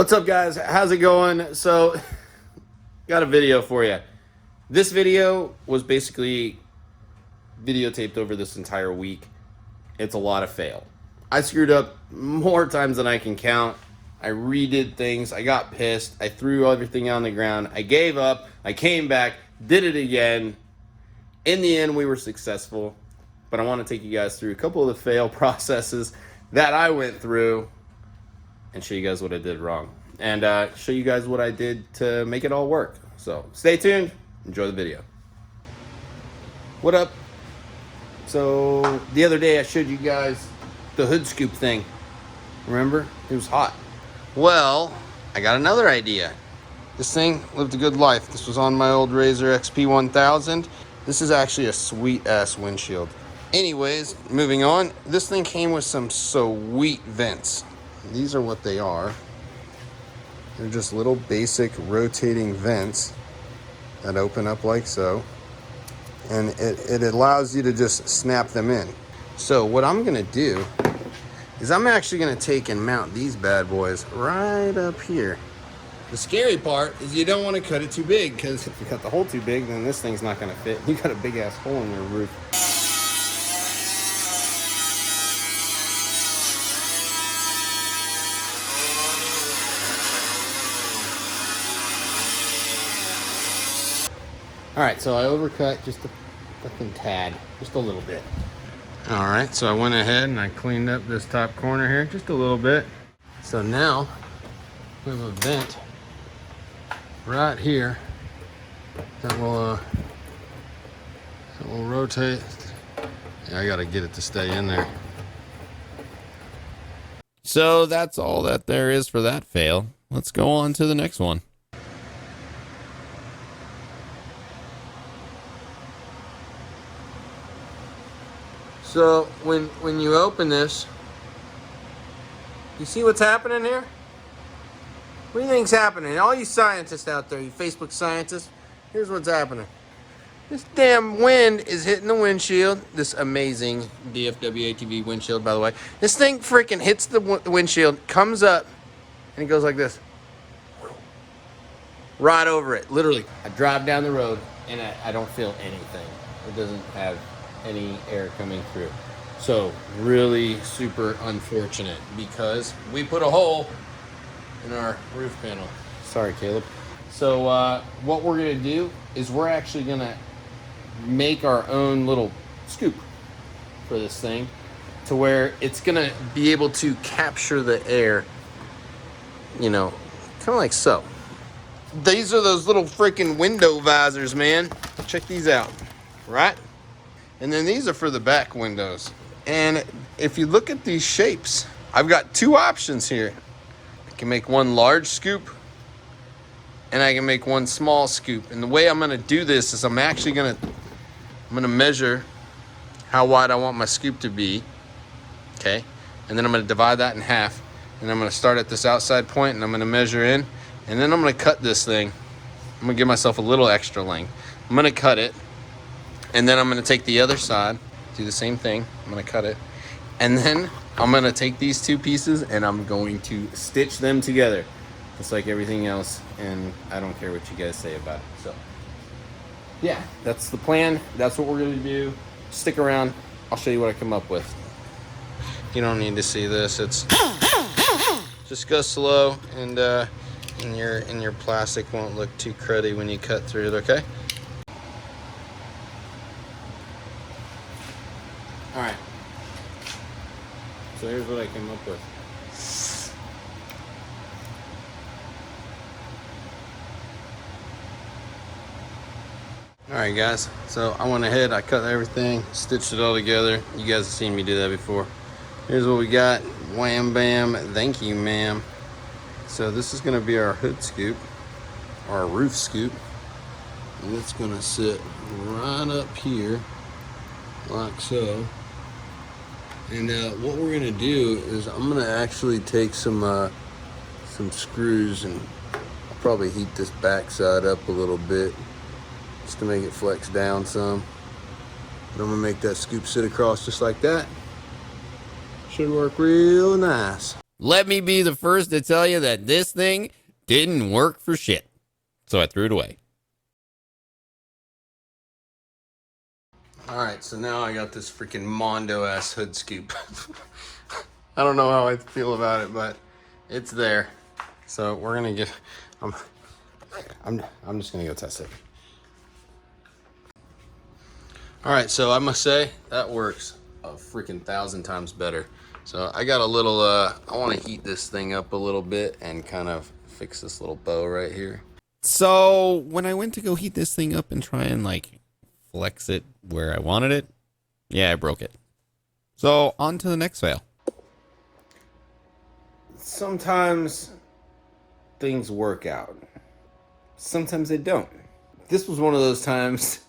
What's up, guys? How's it going? So, got a video for you. This video was basically videotaped over this entire week. It's a lot of fail. I screwed up more times than I can count. I redid things. I got pissed. I threw everything on the ground. I gave up. I came back, did it again. In the end, we were successful. But I want to take you guys through a couple of the fail processes that I went through and show you guys what I did wrong. And show you guys what I did to make it all work. So stay tuned. Enjoy the video. What up? So the other day I showed you guys the hood scoop thing. Remember? It was hot. Well, I got another idea. This thing lived a good life. This was on my old RZR XP 1000. This is actually a sweet ass windshield. Anyways, moving on. This thing came with some sweet vents. These are what they are. They're just little basic rotating vents that open up like so. And it allows you to just snap them in. So what I'm gonna do is I'm actually gonna take and mount these bad boys right up here. The scary part is you don't want to cut it too big, because if you cut the hole too big, then this thing's not gonna fit. You got a big ass hole in your roof. All right, so I overcut just a fucking tad, just a little bit. All right, so I went ahead and I cleaned up this top corner here just a little bit. So now we have a vent right here that will rotate. Yeah, I gotta get it to stay in there. So that's all that there is for that fail. Let's go on to the next one. So when you open this, you see what's happening here? What do you think's happening? All you scientists out there, you Facebook scientists, here's what's happening. This damn wind is hitting the windshield. This amazing DFW ATV windshield, by the way. This thing freaking hits the windshield, comes up, and it goes like this. Right over it, literally. I drive down the road, and I don't feel anything. It doesn't have any air coming through. So really super unfortunate, because we put a hole in our roof panel. Sorry, Caleb. So what we're gonna do is we're actually gonna make our own little scoop for this thing, to where it's gonna be able to capture the air, you know, kind of like so. These are those little freaking window visors, man. Check these out, right? And then these are for the back windows. And if you look at these shapes, I've got two options here. I can make one large scoop, and I can make one small scoop. And the way I'm gonna do this is I'm gonna measure how wide I want my scoop to be, okay? And then I'm gonna divide that in half. And I'm gonna start at this outside point, and I'm gonna measure in. And then I'm gonna cut this thing. I'm gonna give myself a little extra length. I'm gonna cut it. And then I'm gonna take the other side, do the same thing. I'm gonna cut it. And then I'm gonna take these two pieces and I'm going to stitch them together, just like everything else. And I don't care what you guys say about it. So yeah, that's the plan. That's what we're gonna do. Stick around, I'll show you what I come up with. You don't need to see this. It's just go slow, and your plastic won't look too cruddy when you cut through it, okay? All right, so here's what I came up with. All right, guys, so I went ahead, I cut everything, stitched it all together. You guys have seen me do that before. Here's what we got. Wham bam, thank you, ma'am. So this is gonna be our hood scoop, or our roof scoop. And it's gonna sit right up here, like so. And what we're gonna do is I'm gonna actually take some screws, and I'll probably heat this back side up a little bit just to make it flex down some. But I'm gonna make that scoop sit across just like that. Should work real nice. Let me be the first to tell you that this thing didn't work for shit. So I threw it away. Alright, so now I got this freaking Mondo ass hood scoop. I don't know how I feel about it, but it's there. So we're gonna get I'm just gonna go test it. Alright, so I must say that works a freaking 1,000 times better. So I got a little I want to heat this thing up a little bit and kind of fix this little bow right here. So when I went to go heat this thing up and try and like flex it where I wanted it, yeah, I broke it. So on to the next fail. Sometimes things work out. Sometimes they don't. This was one of those times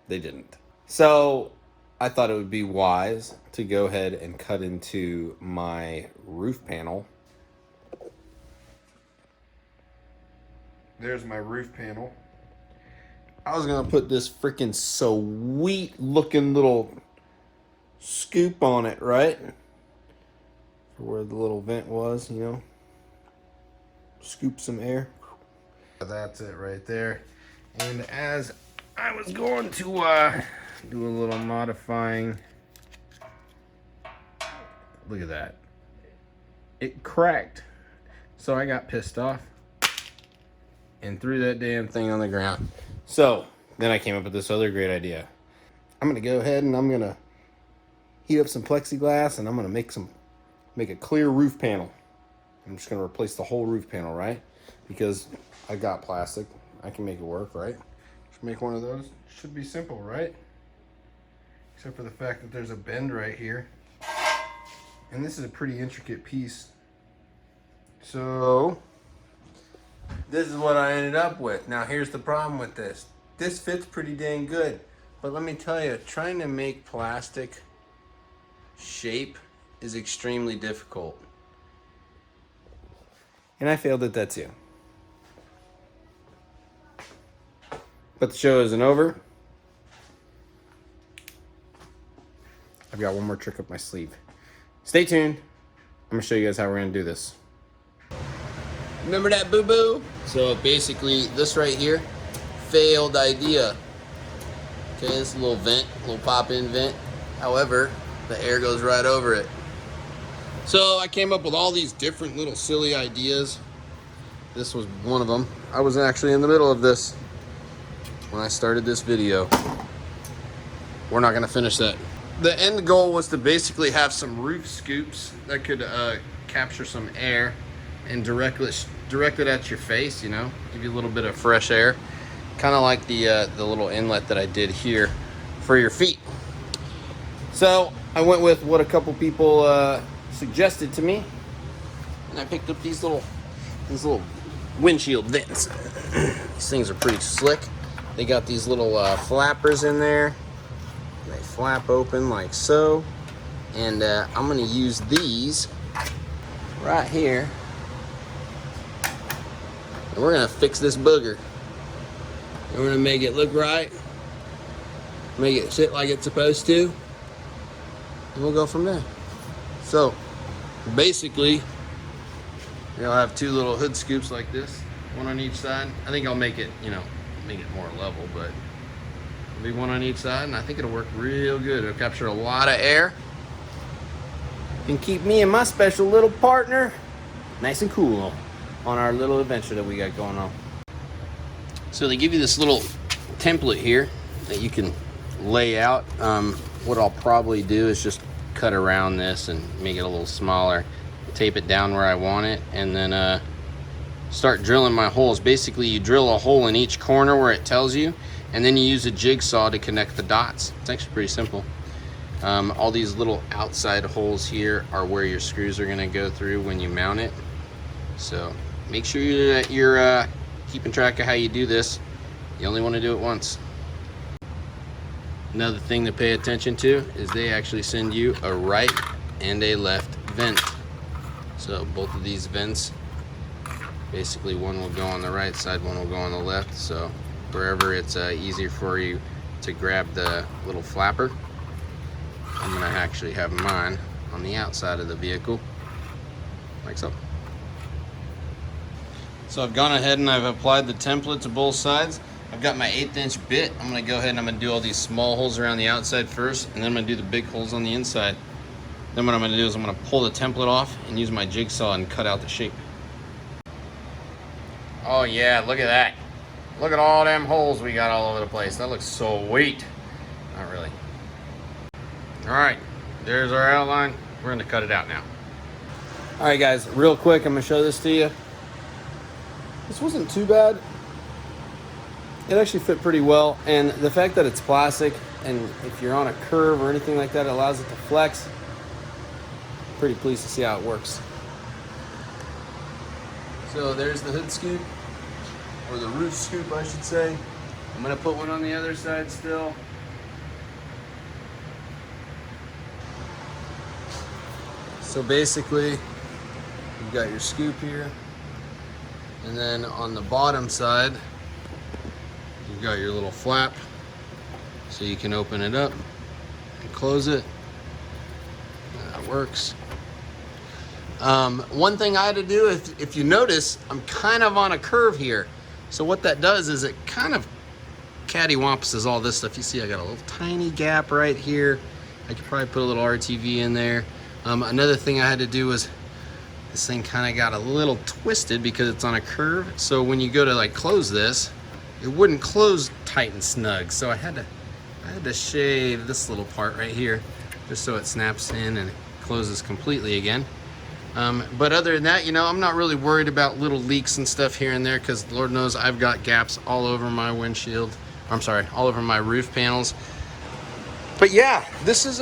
they didn't. So I thought it would be wise to go ahead and cut into my roof panel. There's my roof panel. I was gonna put this freaking sweet looking little scoop on it, right? For where the little vent was, you know. Scoop some air. That's it right there. And as I was going to do a little modifying, look at that. It cracked. So I got pissed off and threw that damn thing on the ground. So then I came up with this other great idea. I'm gonna go ahead and I'm gonna heat up some plexiglass and I'm gonna make a clear roof panel. I'm just gonna replace the whole roof panel, right? Because I got plastic, I can make it work, right? Just make one of those. Should be simple, right? Except for the fact that there's a bend right here. And this is a pretty intricate piece. So this is what I ended up with. Now here's the problem with this. This fits pretty dang good. But let me tell you, trying to make plastic shape is extremely difficult. And I failed at that too. But the show isn't over. I've got one more trick up my sleeve. Stay tuned. I'm gonna show you guys how we're gonna do this. Remember that boo-boo? So basically this right here, failed idea. Okay, this little vent, little pop-in vent. However, the air goes right over it. So I came up with all these different little silly ideas. This was one of them. I was actually in the middle of this when I started this video. We're not gonna finish that. The end goal was to basically have some roof scoops that could capture some air and direct it at your face, you know, give you a little bit of fresh air. Kind of like the little inlet that I did here for your feet. So I went with what a couple people suggested to me, and I picked up these little windshield vents. These things are pretty slick. They got these little flappers in there. They flap open like so, and I'm gonna use these right here, and we're gonna fix this booger. And we're gonna make it look right, make it sit like it's supposed to, and we'll go from there. So basically, you'll have two little hood scoops like this, one on each side. I think I'll make it, you know, make it more level, but be one on each side, and I think it'll work real good. It'll capture a lot of air and keep me and my special little partner nice and cool on our little adventure that we got going on. So they give you this little template here that you can lay out. What I'll probably do is just cut around this and make it a little smaller, tape it down where I want it, and then start drilling my holes. Basically, you drill a hole in each corner where it tells you, and then you use a jigsaw to connect the dots. It's actually pretty simple. All these little outside holes here are where your screws are gonna go through when you mount it. So make sure you're keeping track of how you do this. You only wanna do it once. Another thing to pay attention to is they actually send you a right and a left vent. So both of these vents, basically one will go on the right side, one will go on the left. So wherever it's easier for you to grab the little flapper. I'm gonna actually have mine on the outside of the vehicle. like so. So I've gone ahead and I've applied the template to both sides. I've got my 1/8 inch bit. I'm gonna go ahead and I'm gonna do all these small holes around the outside first, and then I'm gonna do the big holes on the inside. Then what I'm gonna do is I'm gonna pull the template off and use my jigsaw and cut out the shape. Oh yeah, look at that. Look at all them holes we got all over the place. That looks so sweet. Not really. All right, there's our outline. We're gonna cut it out now. All right guys, real quick, I'm gonna show this to you. This wasn't too bad. It actually fit pretty well, and the fact that it's plastic, and if you're on a curve or anything like that, it allows it to flex. Pretty pleased to see how it works. So there's the hood scoop, or the roof scoop I should say. I'm gonna put one on the other side still. So basically, you've got your scoop here, and then on the bottom side, you've got your little flap, so you can open it up and close it. That works. One thing I had to do, if you notice, I'm kind of on a curve here. So what that does is it kind of cattywampus all this stuff. You see I got a little tiny gap right here. I could probably put a little RTV in there. Another thing I had to do was this thing kind of got a little twisted because it's on a curve. So when you go to like close this, it wouldn't close tight and snug. So I had to shave this little part right here just so it snaps in and it closes completely again. But other than that, you know, I'm not really worried about little leaks and stuff here and there because Lord knows I've got gaps all over my windshield. I'm sorry, all over my roof panels. But yeah, this is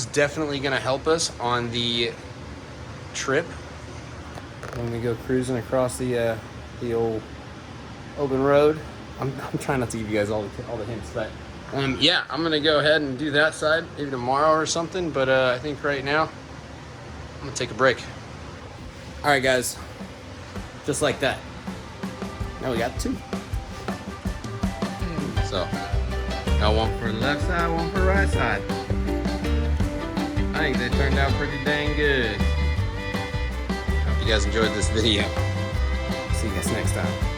definitely going to help us on the trip when we go cruising across the old open road. I'm trying not to give you guys all the hints, but yeah, I'm going to go ahead and do that side maybe tomorrow or something. But I think right now I'm going to take a break. All right, guys, just like that. Now we got two. So got one for the left side, one for the right side. I think they turned out pretty dang good. Hope you guys enjoyed this video. See you guys next time.